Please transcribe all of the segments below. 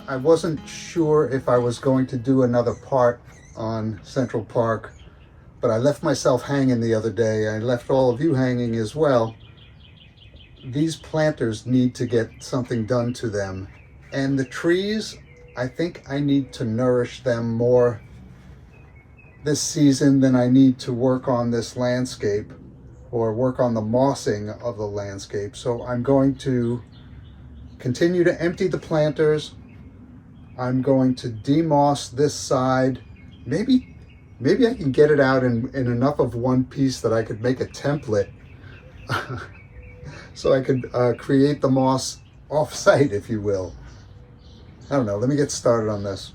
I wasn't sure if I was going to do another part on Central Park, but I left myself hanging the other day. I left all of you hanging as well. These planters need to get something done to them. And the trees, I think I need to nourish them more this season than I need to work on this landscape or work on the mossing of the landscape. So I'm going to continue to empty the planters. I'm going to demoss this side. Maybe I can get it out in enough of one piece that I could make a template so I could create the moss off-site, if you will. I don't know, let me get started on this.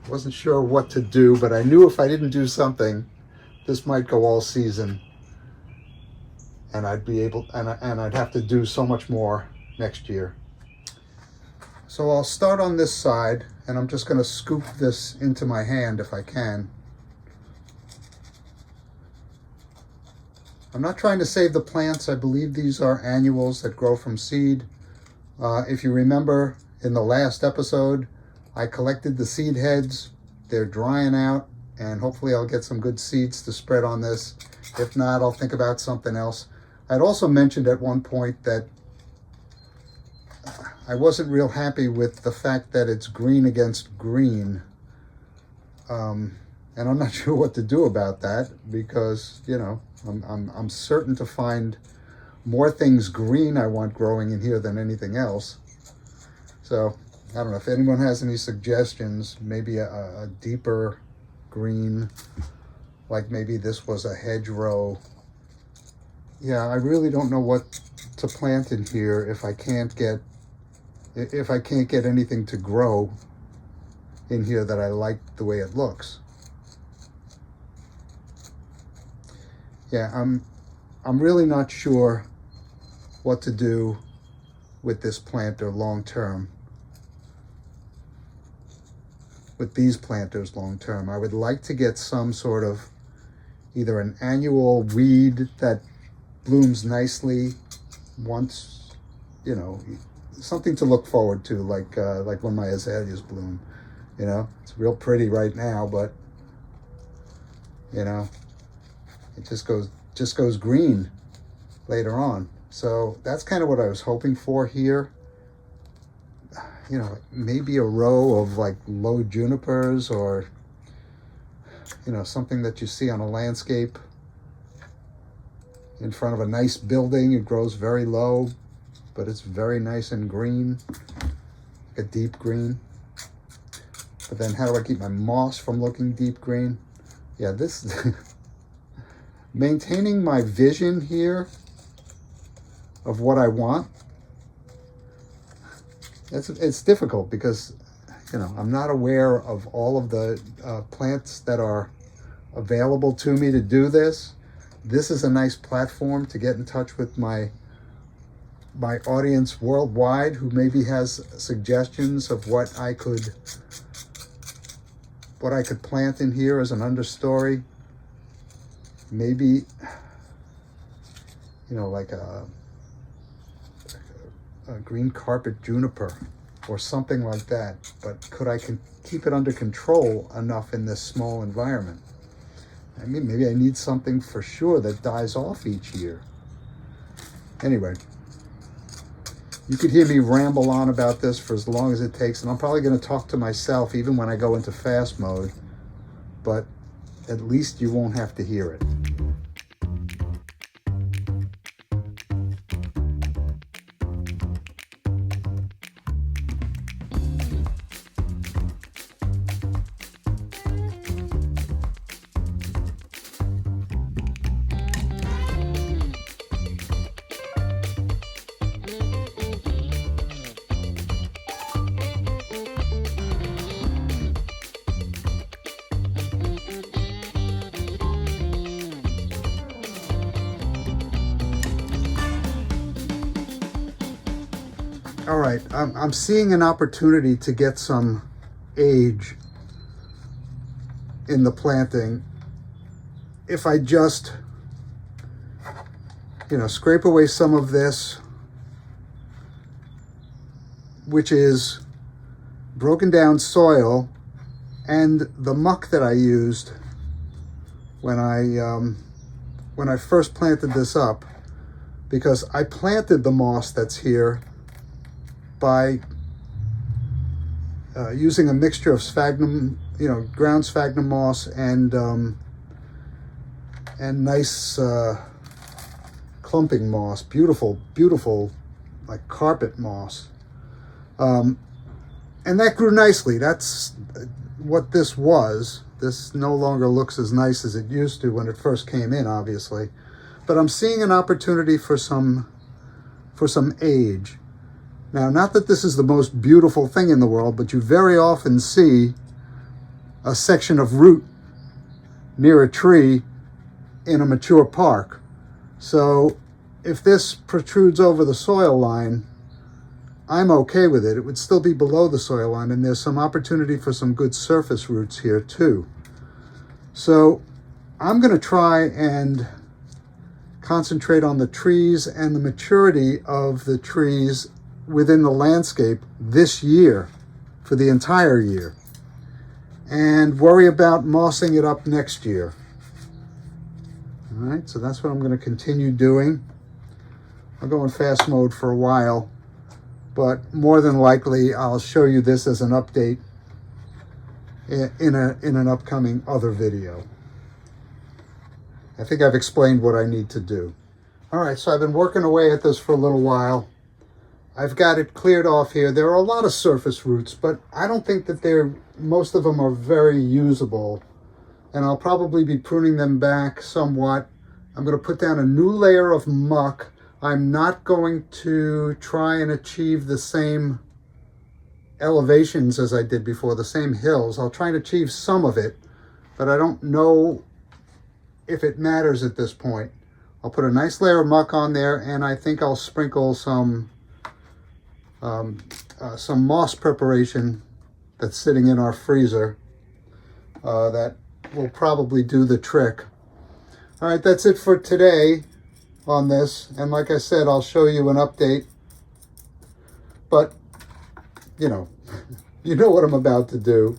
Wasn't sure what to do, but I knew if I didn't do something, this might go all season. And I'd be able, and I'd have to do so much more next year. So I'll start on this side, and I'm just going to scoop this into my hand if I can. I'm not trying to save the plants. I believe these are annuals that grow from seed. If you remember in the last episode, I collected the seed heads. They're drying out, and hopefully I'll get some good seeds to spread on this. If not, I'll think about something else. I'd also mentioned at one point that I wasn't real happy with the fact that it's green against green. And I'm not sure what to do about that because, you know, I'm certain to find more things green I want growing in here than anything else. So I don't know if anyone has any suggestions, maybe a deeper green, like maybe this was a hedgerow. Yeah, I really don't know what to plant in here if I can't get anything to grow in here that I like the way it looks. Yeah, I'm really not sure what to do with this planter long term. With these planters long term. I would like to get some sort of either an annual weed that blooms nicely once, you know, something to look forward to, like when my azaleas bloom. You know, it's real pretty right now, but you know, it just goes green later on. So that's kind of what I was hoping for here. You know, maybe a row of like low junipers, or you know, something that you see on a landscape in front of a nice building. It grows very low, but it's very nice and green, like a deep green. But then how do I keep my moss from looking deep green? Yeah, this maintaining my vision here of what I want, it's difficult because, you know, I'm not aware of all of the plants that are available to me to do this. This is a nice platform to get in touch with my audience worldwide who maybe has suggestions of what I could plant in here as an understory. Maybe, you know, like a green carpet juniper or something like that. But could I keep it under control enough in this small environment? I mean, maybe I need something for sure that dies off each year. Anyway, you could hear me ramble on about this for as long as it takes, and I'm probably going to talk to myself even when I go into fast mode, but at least you won't have to hear it. All right, I'm seeing an opportunity to get some age in the planting if I just, you know, scrape away some of this, which is broken down soil and the muck that I used when I first planted this up, because I planted the moss that's here by using a mixture of sphagnum, ground sphagnum moss and nice clumping moss, beautiful, like carpet moss. And that grew nicely. That's what this was. This no longer looks as nice as it used to when it first came in, obviously. But I'm seeing an opportunity for some age. Now, not that this is the most beautiful thing in the world, but you very often see a section of root near a tree in a mature park. So if this protrudes over the soil line, I'm okay with it. It would still be below the soil line, and there's some opportunity for some good surface roots here too. So I'm going to try and concentrate on the trees and the maturity of the trees within the landscape this year, for the entire year, and worry about mossing it up next year. All right, so that's what I'm going to continue doing. I'll go in fast mode for a while, but more than likely I'll show you this as an update in an upcoming other video. I think I've explained what I need to do. All right, so I've been working away at this for a little while. I've got it cleared off here. There are a lot of surface roots, but I don't think that most of them are very usable, and I'll probably be pruning them back somewhat. I'm going to put down a new layer of muck. I'm not going to try and achieve the same elevations as I did before, the same hills. I'll try and achieve some of it, but I don't know if it matters at this point. I'll put a nice layer of muck on there, and I think I'll sprinkle some moss preparation that's sitting in our freezer. That will probably do the trick. All right, that's it for today on this. And like I said, I'll show you an update. But, you know what I'm about to do.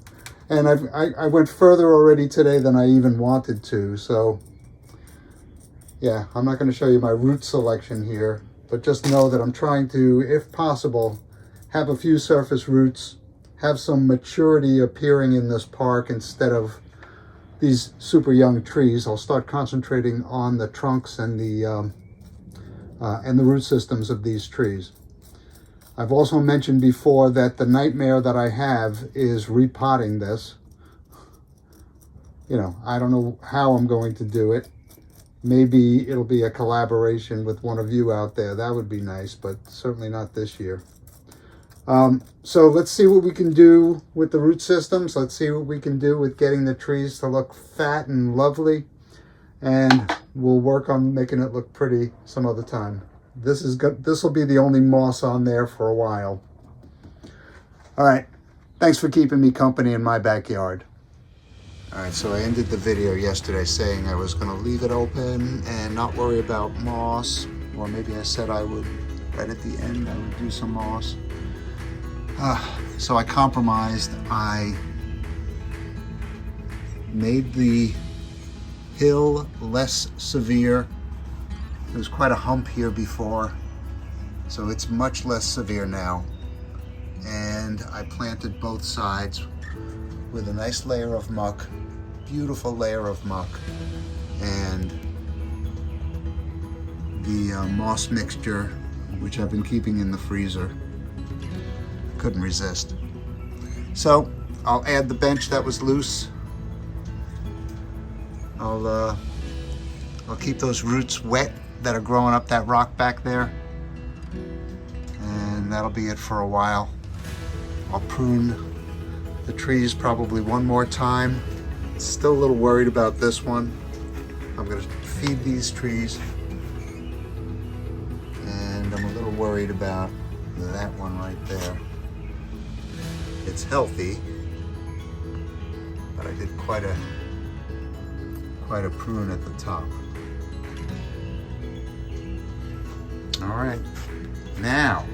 And I went further already today than I even wanted to. So, yeah, I'm not going to show you my root selection here. But just know that I'm trying to, if possible, have a few surface roots, have some maturity appearing in this park instead of these super young trees. I'll start concentrating on the trunks and the root systems of these trees. I've also mentioned before that the nightmare that I have is repotting this. I don't know how I'm going to do it. Maybe it'll be a collaboration with one of you out there. That would be nice, but certainly not this year. So let's see what we can do with the root systems. Let's see what we can do with getting the trees to look fat and lovely. And we'll work on making it look pretty some other time. This will be the only moss on there for a while. All right. Thanks for keeping me company in my backyard. All right, so I ended the video yesterday saying I was going to leave it open and not worry about moss. Or maybe I said I would, right at the end, I would do some moss. So I compromised. I made the hill less severe. There was quite a hump here before, so it's much less severe now. And I planted both sides with a nice layer of muck, beautiful layer of muck, and the moss mixture, which I've been keeping in the freezer. Couldn't resist. So I'll add the bench that was loose. I'll keep those roots wet that are growing up that rock back there, and that'll be it for a while. I'll prune the trees probably one more time. Still a little worried about this one. I'm going to feed these trees, and I'm a little worried about that one right there. It's healthy, but I did quite a prune at the top. All right, now,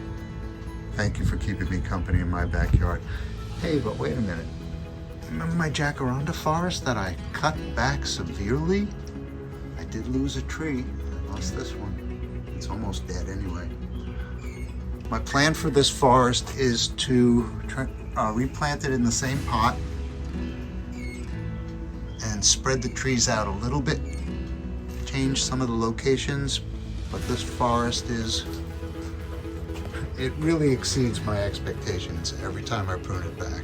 thank you for keeping me company in my backyard. Hey, but wait a minute. Remember my jacaranda forest that I cut back severely? I did lose a tree. I lost this one. It's almost dead anyway. My plan for this forest is to replant it in the same pot and spread the trees out a little bit, change some of the locations, but this forest it really exceeds my expectations every time I prune it back.